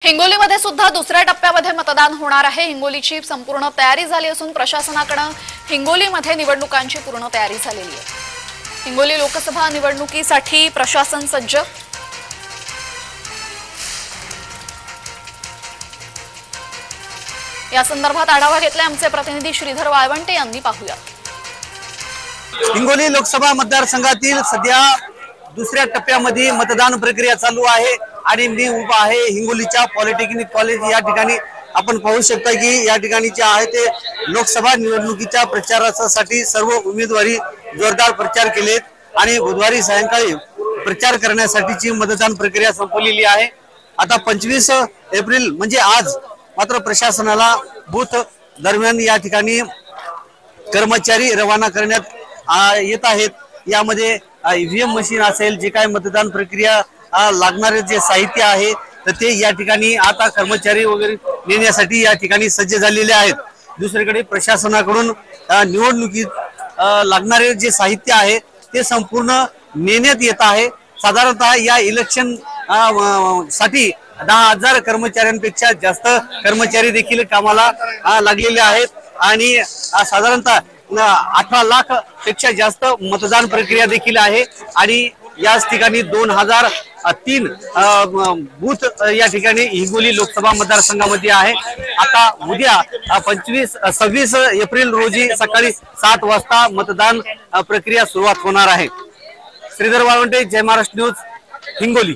हिंगोलीमध्ये सुद्धा दुसऱ्या टप्प्यामध्ये मतदान होणार आहे। हिंगोलीची संपूर्ण तयारी झाली असून प्रशासनाकडे हिंगोलीमध्ये निवडणुकांची पूर्ण तयारी झालेली आहे। हिंगोली लोकसभा निवडणुकीसाठी प्रशासन सज्ज। या संदर्भात आढावा घेतलाय आमचे प्रतिनिधी श्रीधर वाळवंटे यांनी। पाहूया। हिंगोली लोकसभा मतदारसंघातील सध्या दुसऱ्या टप्प्यामध्ये मतदान प्रक्रिया चालू आहे आणि मी उभा आहे हिंगोलीच्या पॉलिटेक्निक कॉलेज या ठिकाणी। आपण पाहू शकता की या ठिकाणी जे आहे ते लोकसभा निवडणुकीच्या प्रचारासाठी सर्व उमेदवारी जोरदार प्रचार केलेत आणि बुधवारी सायंकाळी प्रचार करण्यासाठीची मतदान प्रक्रिया संपलेली आहे। आता 25 एप्रिल म्हणजे आज मात्र प्रशासनाला बूथ दरम्यान या ठिकाणी कर्मचारी रवाना करण्यात येत आहेत। यामध्ये ईव्हीएम मशीन असेल, जे काय मतदान प्रक्रिया लागणारे जे साहित्य आहे तर ते या ठिकाणी आता कर्मचारी वगैरे नेण्यासाठी या ठिकाणी सज्ज झालेले आहेत। दुसरीकडे प्रशासनाकडून निवडणुकीत लागणारे जे साहित्य आहे ते संपूर्ण नेण्यात येत आहे। साधारणतः या इलेक्शन साठी 10,000 कर्मचाऱ्यांपेक्षा जास्त कर्मचारी देखील कामाला लागलेले आहेत आणि साधारणतः 18 लाख पेक्षा जास्त मतदान प्रक्रिया देखील आहे आणि याच ठिकाणी 2003 बूथ या ठिकाणी हिंगोली लोकसभा मतदारसंघामध्ये आहे। आता उद्या 26 एप्रिल रोजी सकाळी 7 वाजता मतदान प्रक्रिया सुरुवात होणार आहे। श्रीधर वाळवंटे, जय महाराष्ट्र न्यूज, हिंगोली।